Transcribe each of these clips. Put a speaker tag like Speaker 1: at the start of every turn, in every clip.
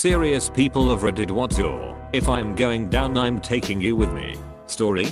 Speaker 1: Serious people of Reddit, what's your "if I'm going down I'm taking you with me" story?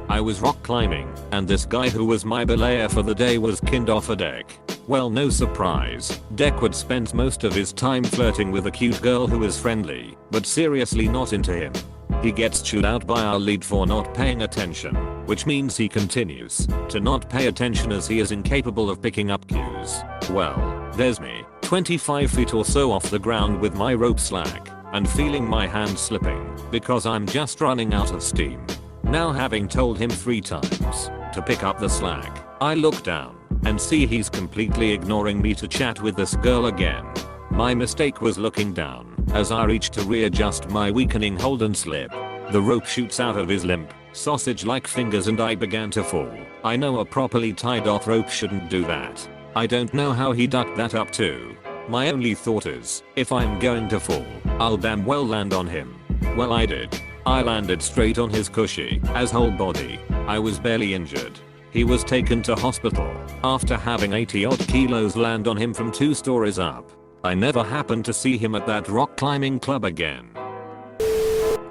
Speaker 1: I was rock climbing and this guy who was my belayer for the day was kicked off a deck. Well, no surprise, Deckwood spends most of his time flirting with a cute girl who is friendly but seriously not into him. He gets chewed out by our lead for not paying attention, which means he continues to not pay attention as he is incapable of picking up cues. Well, there's me, 25 feet or so off the ground with my rope slack and feeling my hand slipping because I'm just running out of steam. Now, having told him 3 times to pick up the slack, I look down and see he's completely ignoring me to chat with this girl again. My mistake was looking down as I reach to readjust my weakening hold and slip. The rope shoots out of his limp, sausage-like fingers and I began to fall. I know a properly tied off rope shouldn't do that. I don't know how he ducked that up too. My only thought is, if I'm going to fall, I'll damn well land on him. Well, I did. I landed straight on his cushy, as whole body. I was barely injured. He was taken to hospital after having 80 odd kilos land on him from 2 stories up. I never happened to see him at that rock climbing club again.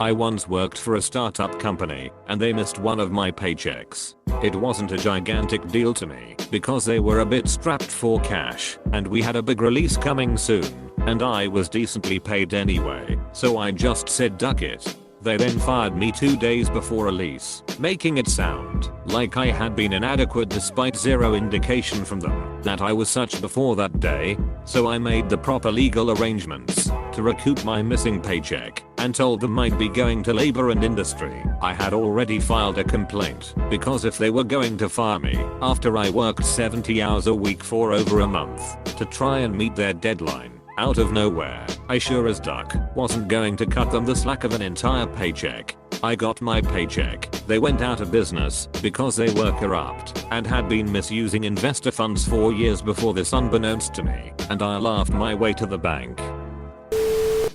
Speaker 1: I once worked for a startup company and they missed one of my paychecks. It wasn't a gigantic deal to me because they were a bit strapped for cash and we had a big release coming soon and I was decently paid anyway, so I just said duck it. They then fired me 2 days before release, making it sound like I had been inadequate despite zero indication from them that I was such before that day. So I made the proper legal arrangements to recoup my missing paycheck and told them I'd be going to labor and industry. I had already filed a complaint because if they were going to fire me after I worked 70 hours a week for over a month to try and meet their deadline, out of nowhere, I sure as duck wasn't going to cut them the slack of an entire paycheck. I got my paycheck. They went out of business because they were corrupt and had been misusing investor funds for years before this, unbeknownst to me, and I laughed my way to the bank.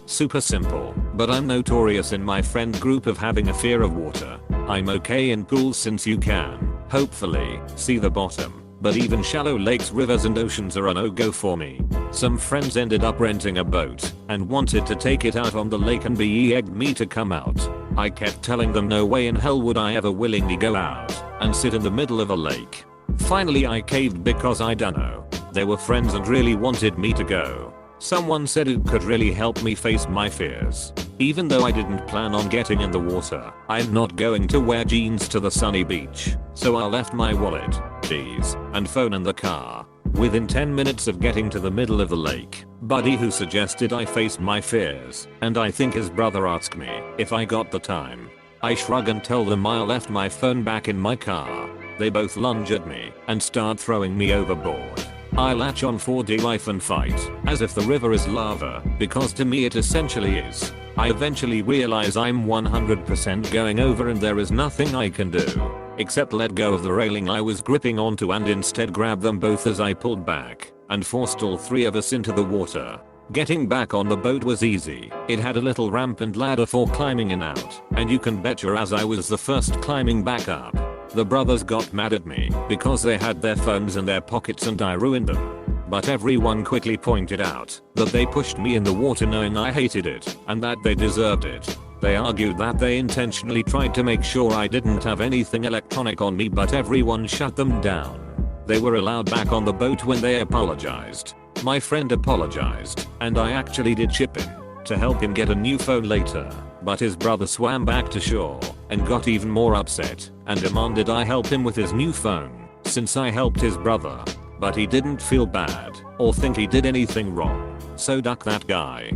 Speaker 1: Super simple, but I'm notorious in my friend group of having a fear of water. I'm okay in pools since you can, hopefully, see the bottom. But even shallow lakes, rivers and oceans are a no-go for me. Some friends ended up renting a boat and wanted to take it out on the lake and begged me to come out. I kept telling them no way in hell would I ever willingly go out and sit in the middle of a lake. Finally I caved because I dunno, they were friends and really wanted me to go. Someone said it could really help me face my fears. Even though I didn't plan on getting in the water, I'm not going to wear jeans to the sunny beach, so I left my wallet, keys, and phone in the car. Within 10 minutes of getting to the middle of the lake, Buddy, who suggested I face my fears, and I think his brother, asked me if I got the time. I shrug and tell them I left my phone back in my car. They both lunge at me and start throwing me overboard. I latch on for dear life and fight as if the river is lava, because to me it essentially is. I eventually realize I'm 100% going over and there is nothing I can do except let go of the railing I was gripping onto and instead grab them both as I pulled back and forced all 3 of us into the water. Getting back on the boat was easy. It had a little ramp and ladder for climbing in out, and you can betcha as I was the first climbing back up, the brothers got mad at me because they had their phones in their pockets and I ruined them. But everyone quickly pointed out that they pushed me in the water knowing I hated it and that they deserved it. They argued that they intentionally tried to make sure I didn't have anything electronic on me, but everyone shut them down. They were allowed back on the boat when they apologized. My friend apologized, and I actually did chip in to help him get a new phone later, but his brother swam back to shore and got even more upset and demanded I help him with his new phone since I helped his brother. But he didn't feel bad or think he did anything wrong, so duck that guy.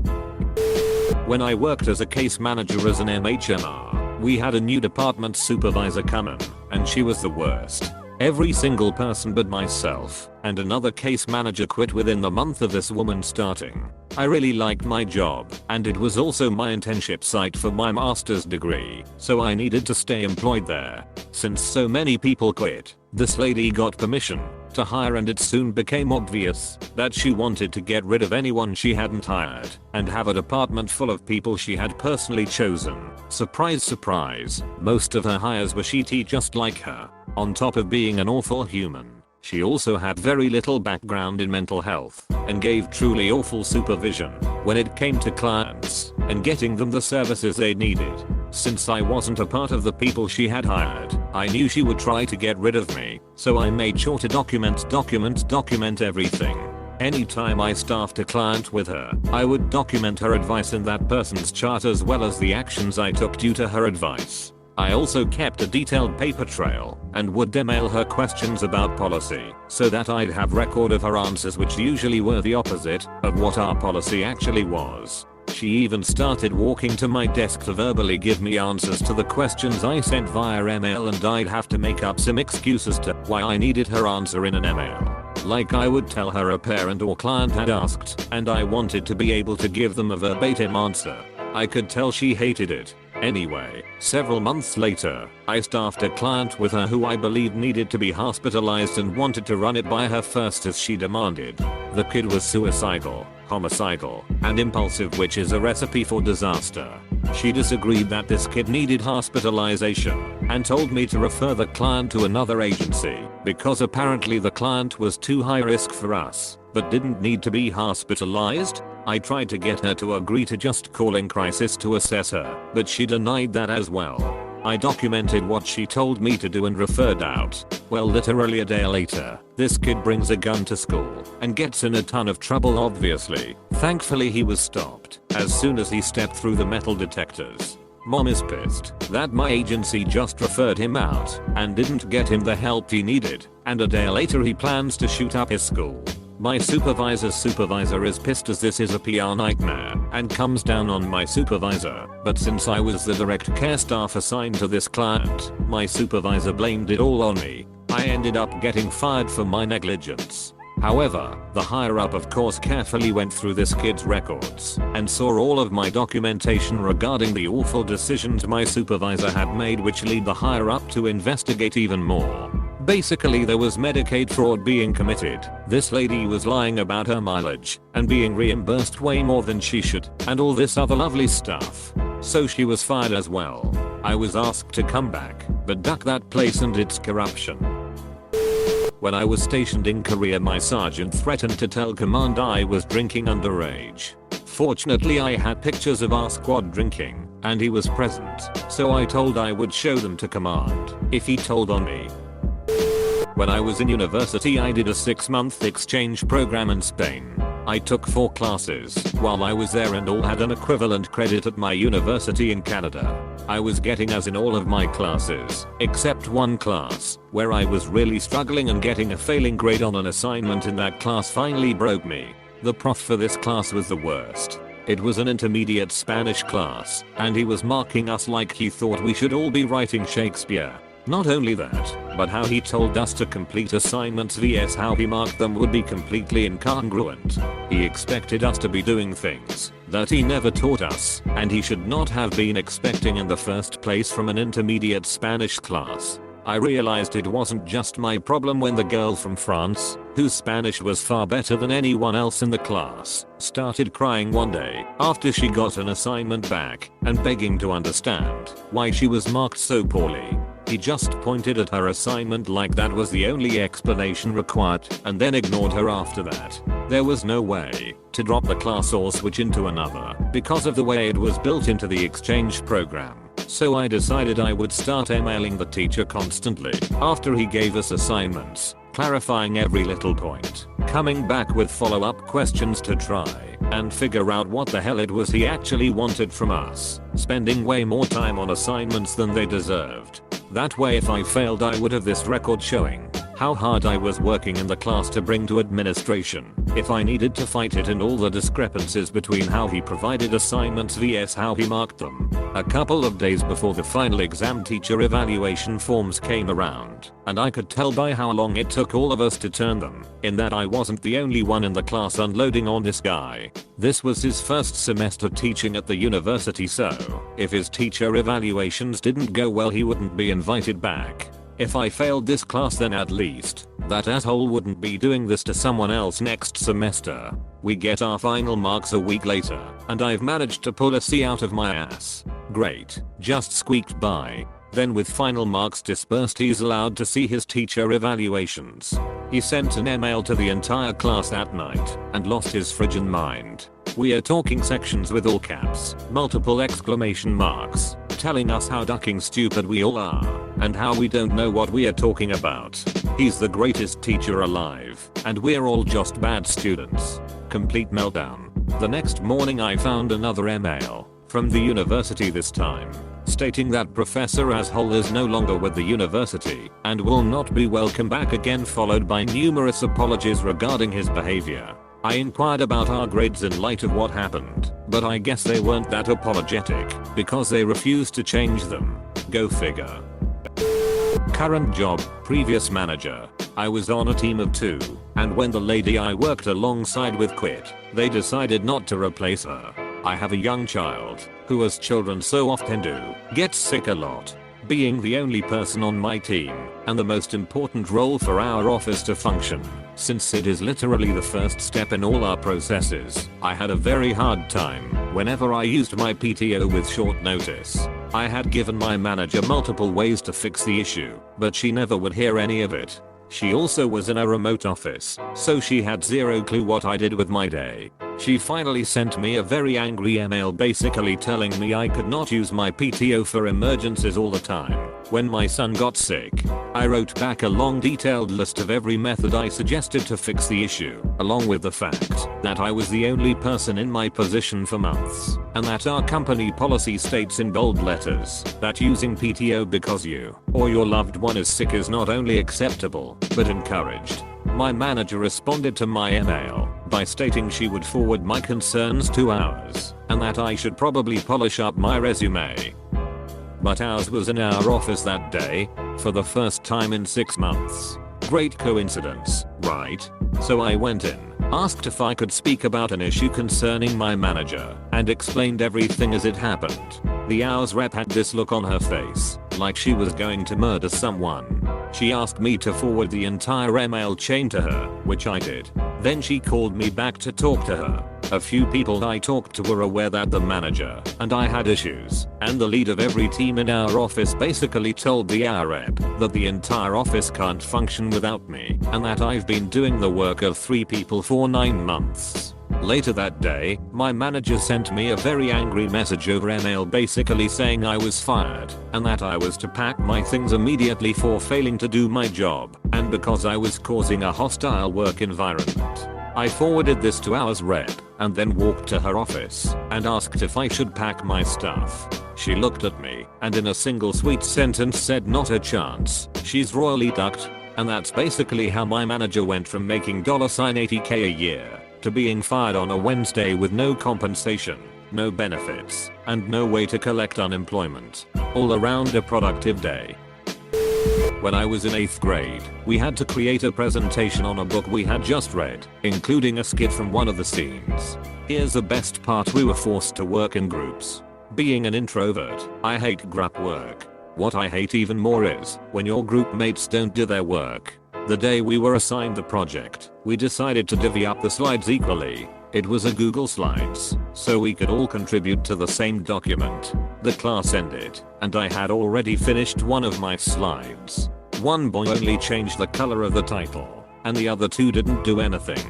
Speaker 1: When I worked as a case manager as an MHMR, we had a new department supervisor come in, and she was the worst. Every single person but myself and another case manager quit within the month of this woman starting. I really liked my job, and it was also my internship site for my master's degree, so I needed to stay employed there. Since so many people quit, this lady got permission to hire, and it soon became obvious that she wanted to get rid of anyone she hadn't hired and have a department full of people she had personally chosen. Surprise, surprise, most of her hires were shitty just like her. On top of being an awful human, She also had very little background in mental health and gave truly awful supervision when it came to clients and getting them the services they needed. Since I wasn't a part of the people she had hired, I knew she would try to get rid of me, so I made sure to document everything. Anytime I staffed a client with her, I would document her advice in that person's chart as well as the actions I took due to her advice. I also kept a detailed paper trail and would email her questions about policy so that I'd have record of her answers, which usually were the opposite of what our policy actually was. She even started walking to my desk to verbally give me answers to the questions I sent via email, and I'd have to make up some excuses to why I needed her answer in an email. Like I would tell her a parent or client had asked and I wanted to be able to give them a verbatim answer. I could tell she hated it. Anyway, several months later, I staffed a client with her who I believed needed to be hospitalized and wanted to run it by her first as she demanded. The kid was suicidal, homicidal, and impulsive, which is a recipe for disaster. She disagreed that this kid needed hospitalization and told me to refer the client to another agency because apparently the client was too high risk for us, but didn't need to be hospitalized. I tried to get her to agree to just calling crisis to assess her, but she denied that as well. I documented what she told me to do and referred out. Well, literally a day later, this kid brings a gun to school and gets in a ton of trouble obviously. Thankfully he was stopped as soon as he stepped through the metal detectors. Mom is pissed that my agency just referred him out and didn't get him the help he needed, and a day later he plans to shoot up his school. My supervisor's supervisor is pissed as this is a PR nightmare and comes down on my supervisor, but since I was the direct care staff assigned to this client, my supervisor blamed it all on me. I ended up getting fired for my negligence. However, the higher up of course carefully went through this kid's records and saw all of my documentation regarding the awful decisions my supervisor had made, which lead the higher up to investigate even more. Basically there was Medicaid fraud being committed. This lady was lying about her mileage and being reimbursed way more than she should, and all this other lovely stuff. So she was fired as well. I was asked to come back, but duck that place and its corruption. When I was stationed in Korea, my sergeant threatened to tell command I was drinking underage. Fortunately I had pictures of our squad drinking and he was present, so I told I would show them to command if he told on me. When I was in university I did a 6-month exchange program in Spain. I took 4 classes while I was there and all had an equivalent credit at my university in Canada. I was getting A's in all of my classes, except one class, where I was really struggling, and getting a failing grade on an assignment in that class finally broke me. The prof for this class was the worst. It was an intermediate Spanish class, and he was marking us like he thought we should all be writing Shakespeare. Not only that, but how he told us to complete assignments vs how he marked them would be completely incongruent. He expected us to be doing things that he never taught us, and he should not have been expecting in the first place from an intermediate Spanish class. I realized it wasn't just my problem when the girl from France, whose Spanish was far better than anyone else in the class, started crying one day after she got an assignment back and begging to understand why she was marked so poorly. He just pointed at her assignment like that was the only explanation required and then ignored her after that. There was no way to drop the class or switch into another because of the way it was built into the exchange program. So I decided I would start emailing the teacher constantly after he gave us assignments, clarifying every little point, coming back with follow-up questions to try and figure out what the hell it was he actually wanted from us, spending way more time on assignments than they deserved. That way if I failed I would have this record showing how hard I was working in the class to bring to administration if I needed to fight it, and all the discrepancies between how he provided assignments vs how he marked them. A couple of days before the final exam, teacher evaluation forms came around, and I could tell by how long it took all of us to turn them in that I wasn't the only one in the class unloading on this guy. This was his first semester teaching at the university, so if his teacher evaluations didn't go well he wouldn't be invited back. If I failed this class then at least that asshole wouldn't be doing this to someone else next semester. We get our final marks a week later and I've managed to pull a C out of my ass. Great, just squeaked by. Then with final marks dispersed he's allowed to see his teacher evaluations. He sent an email to the entire class that night and lost his friggin' mind. We are talking sections with all caps, multiple exclamation marks, telling us how ducking stupid we all are, and how we don't know what we are talking about. He's the greatest teacher alive, and we're all just bad students. Complete meltdown. The next morning I found another email, from the university this time, stating that Professor Asshole is no longer with the university and will not be welcome back again, followed by numerous apologies regarding his behavior. I inquired about our grades in light of what happened, but I guess they weren't that apologetic because they refused to change them. Go figure. Current job, previous manager. I was on a team of 2, and when the lady I worked alongside with quit, they decided not to replace her. I have a young child, who as children so often do, gets sick a lot. Being the only person on my team, and the most important role for our office to function, since it is literally the first step in all our processes, I had a very hard time whenever I used my PTO with short notice. I had given my manager multiple ways to fix the issue, but she never would hear any of it. She also was in a remote office, so she had zero clue what I did with my day. She finally sent me a very angry email basically telling me I could not use my PTO for emergencies all the time. When my son got sick, I wrote back a long detailed list of every method I suggested to fix the issue, along with the fact that I was the only person in my position for months, and that our company policy states in bold letters that using PTO because you or your loved one is sick is not only acceptable, but encouraged. My manager responded to my email by stating she would forward my concerns to ours, and that I should probably polish up my resume. But ours was in our office that day, for the first time in 6 months. Great coincidence, right? So I went in, asked if I could speak about an issue concerning my manager, and explained everything as it happened. The ours rep had this look on her face, like she was going to murder someone. She asked me to forward the entire email chain to her, which I did. Then she called me back to talk to her. A few people I talked to were aware that the manager and I had issues, and the lead of every team in our office basically told the AR rep that the entire office can't function without me, and that I've been doing the work of 3 people for 9 months. Later that day, my manager sent me a very angry message over email basically saying I was fired, and that I was to pack my things immediately for failing to do my job, and because I was causing a hostile work environment. I forwarded this to our rep, and then walked to her office, and asked if I should pack my stuff. She looked at me, and in a single sweet sentence said not a chance, she's royally ducked. And that's basically how my manager went from making $80k a year to being fired on a Wednesday with no compensation, no benefits, and no way to collect unemployment. All around a productive day. When I was in 8th grade, we had to create a presentation on a book we had just read, including a skit from one of the scenes. Here's the best part: we were forced to work in groups. Being an introvert, I hate group work. What I hate even more is when your group mates don't do their work. The day we were assigned the project, we decided to divvy up the slides equally. It was a Google Slides, so we could all contribute to the same document. The class ended, and I had already finished one of my slides. One boy only changed the color of the title, and the other 2 didn't do anything.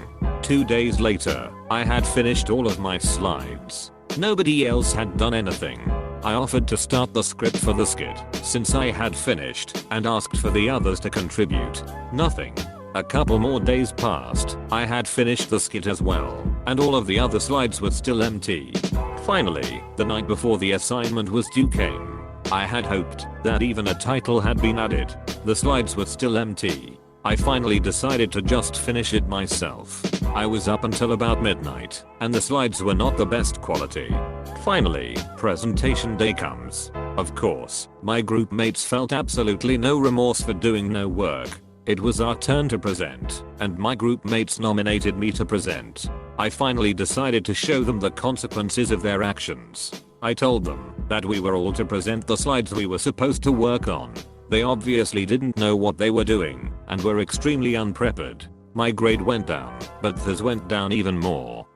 Speaker 1: 2 days later, I had finished all of my slides. Nobody else had done anything. I offered to start the script for the skit, since I had finished, and asked for the others to contribute. Nothing. A couple more days passed, I had finished the skit as well, and all of the other slides were still empty. Finally, the night before the assignment was due came. I had hoped that even a title had been added. The slides were still empty. I finally decided to just finish it myself. I was up until about midnight, and the slides were not the best quality. Finally, presentation day comes. Of course, my group mates felt absolutely no remorse for doing no work. It was our turn to present, and my group mates nominated me to present. I finally decided to show them the consequences of their actions. I told them that we were all to present the slides we were supposed to work on. They obviously didn't know what they were doing, and were extremely unprepared. My grade went down, but theirs went down even more.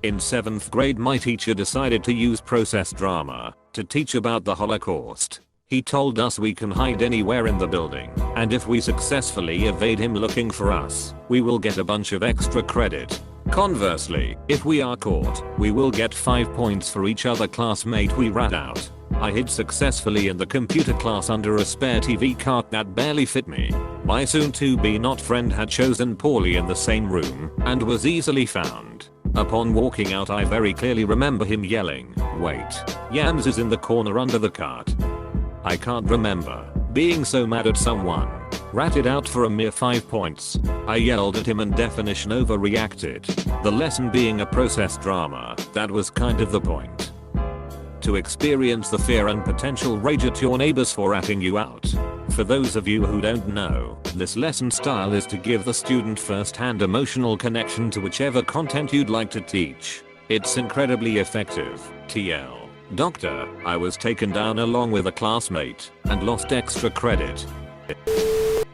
Speaker 1: In 7th grade, my teacher decided to use process drama to teach about the Holocaust. He told us we can hide anywhere in the building, and if we successfully evade him looking for us, we will get a bunch of extra credit. Conversely, if we are caught, we will get 5 points for each other classmate we rat out. I hid successfully in the computer class under a spare TV cart that barely fit me. My soon-to-be not friend had chosen poorly in the same room and was easily found. Upon walking out, I very clearly remember him yelling, "Wait, Yams is in the corner under the cart." I can't remember being so mad at someone. Ratted out for a mere 5 points. I yelled at him and definition overreacted. The lesson being a process drama, that was kind of the point. To experience the fear and potential rage at your neighbors for ratting you out. For those of you who don't know, this lesson style is to give the student first-hand emotional connection to whichever content you'd like to teach. It's incredibly effective. TL. Doctor, I was taken down along with a classmate and lost extra credit.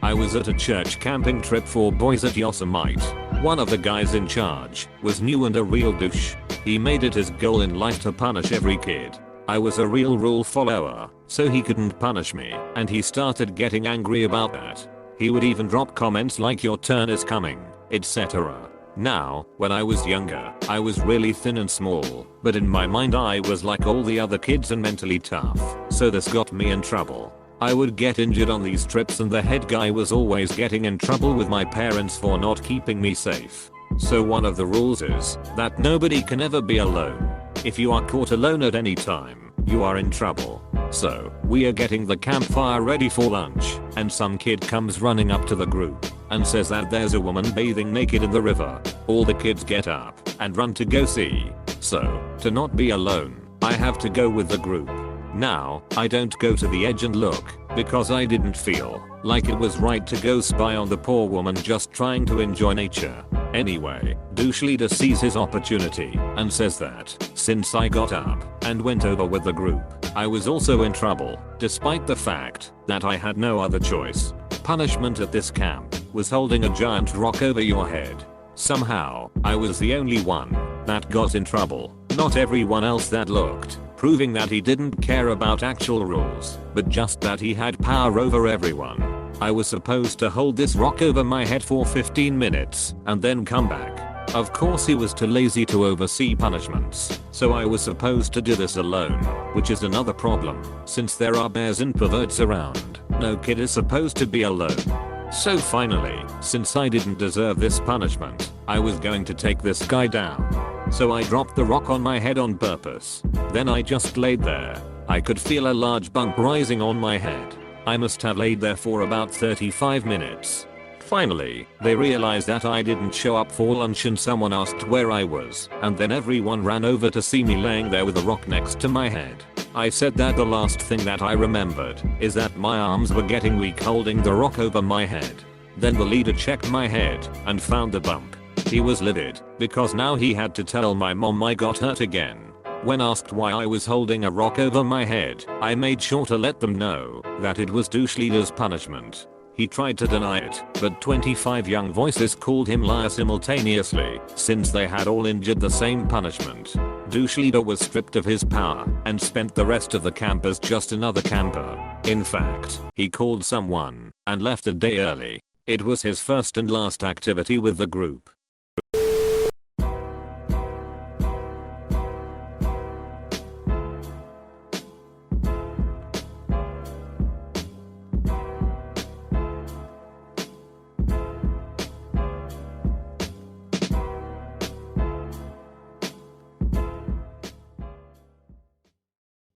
Speaker 1: I was at a church camping trip for boys at Yosemite. One of the guys in charge was new and a real douche. He made it his goal in life to punish every kid. I was a real rule follower, so he couldn't punish me, and he started getting angry about that. He would even drop comments like "your turn is coming," etc. Now, when I was younger, I was really thin and small, but in my mind I was like all the other kids and mentally tough, so this got me in trouble. I would get injured on these trips and the head guy was always getting in trouble with my parents for not keeping me safe. So one of the rules is that nobody can ever be alone. If you are caught alone at any time, you are in trouble. So, we are getting the campfire ready for lunch, and some kid comes running up to the group and says that there's a woman bathing naked in the river. All the kids get up and run to go see. So, to not be alone, I have to go with the group. Now, I don't go to the edge and look, because I didn't feel like it was right to go spy on the poor woman just trying to enjoy nature. Anyway, douche leader sees his opportunity and says that since I got up and went over with the group, I was also in trouble, despite the fact that I had no other choice. Punishment at this camp was holding a giant rock over your head. Somehow, I was the only one that got in trouble, not everyone else that looked, proving that he didn't care about actual rules, but just that he had power over everyone. I was supposed to hold this rock over my head for 15 minutes and then come back. Of course he was too lazy to oversee punishments, so I was supposed to do this alone, which is another problem, since there are bears and perverts around. No kid is supposed to be alone. So finally, since I didn't deserve this punishment, I was going to take this guy down. So I dropped the rock on my head on purpose. Then I just laid there. I could feel a large bump rising on my head. I must have laid there for about 35 minutes. Finally, they realized that I didn't show up for lunch and someone asked where I was, and then everyone ran over to see me laying there with a rock next to my head. I said that the last thing that I remembered is that my arms were getting weak holding the rock over my head. Then the leader checked my head and found the bump. He was livid, because now he had to tell my mom I got hurt again. When asked why I was holding a rock over my head, I made sure to let them know that it was douche leader's punishment. He tried to deny it, but 25 young voices called him liar simultaneously, since they had all endured the same punishment. Douche leader was stripped of his power and spent the rest of the camp as just another camper. In fact, he called someone and left a day early. It was his first and last activity with the group.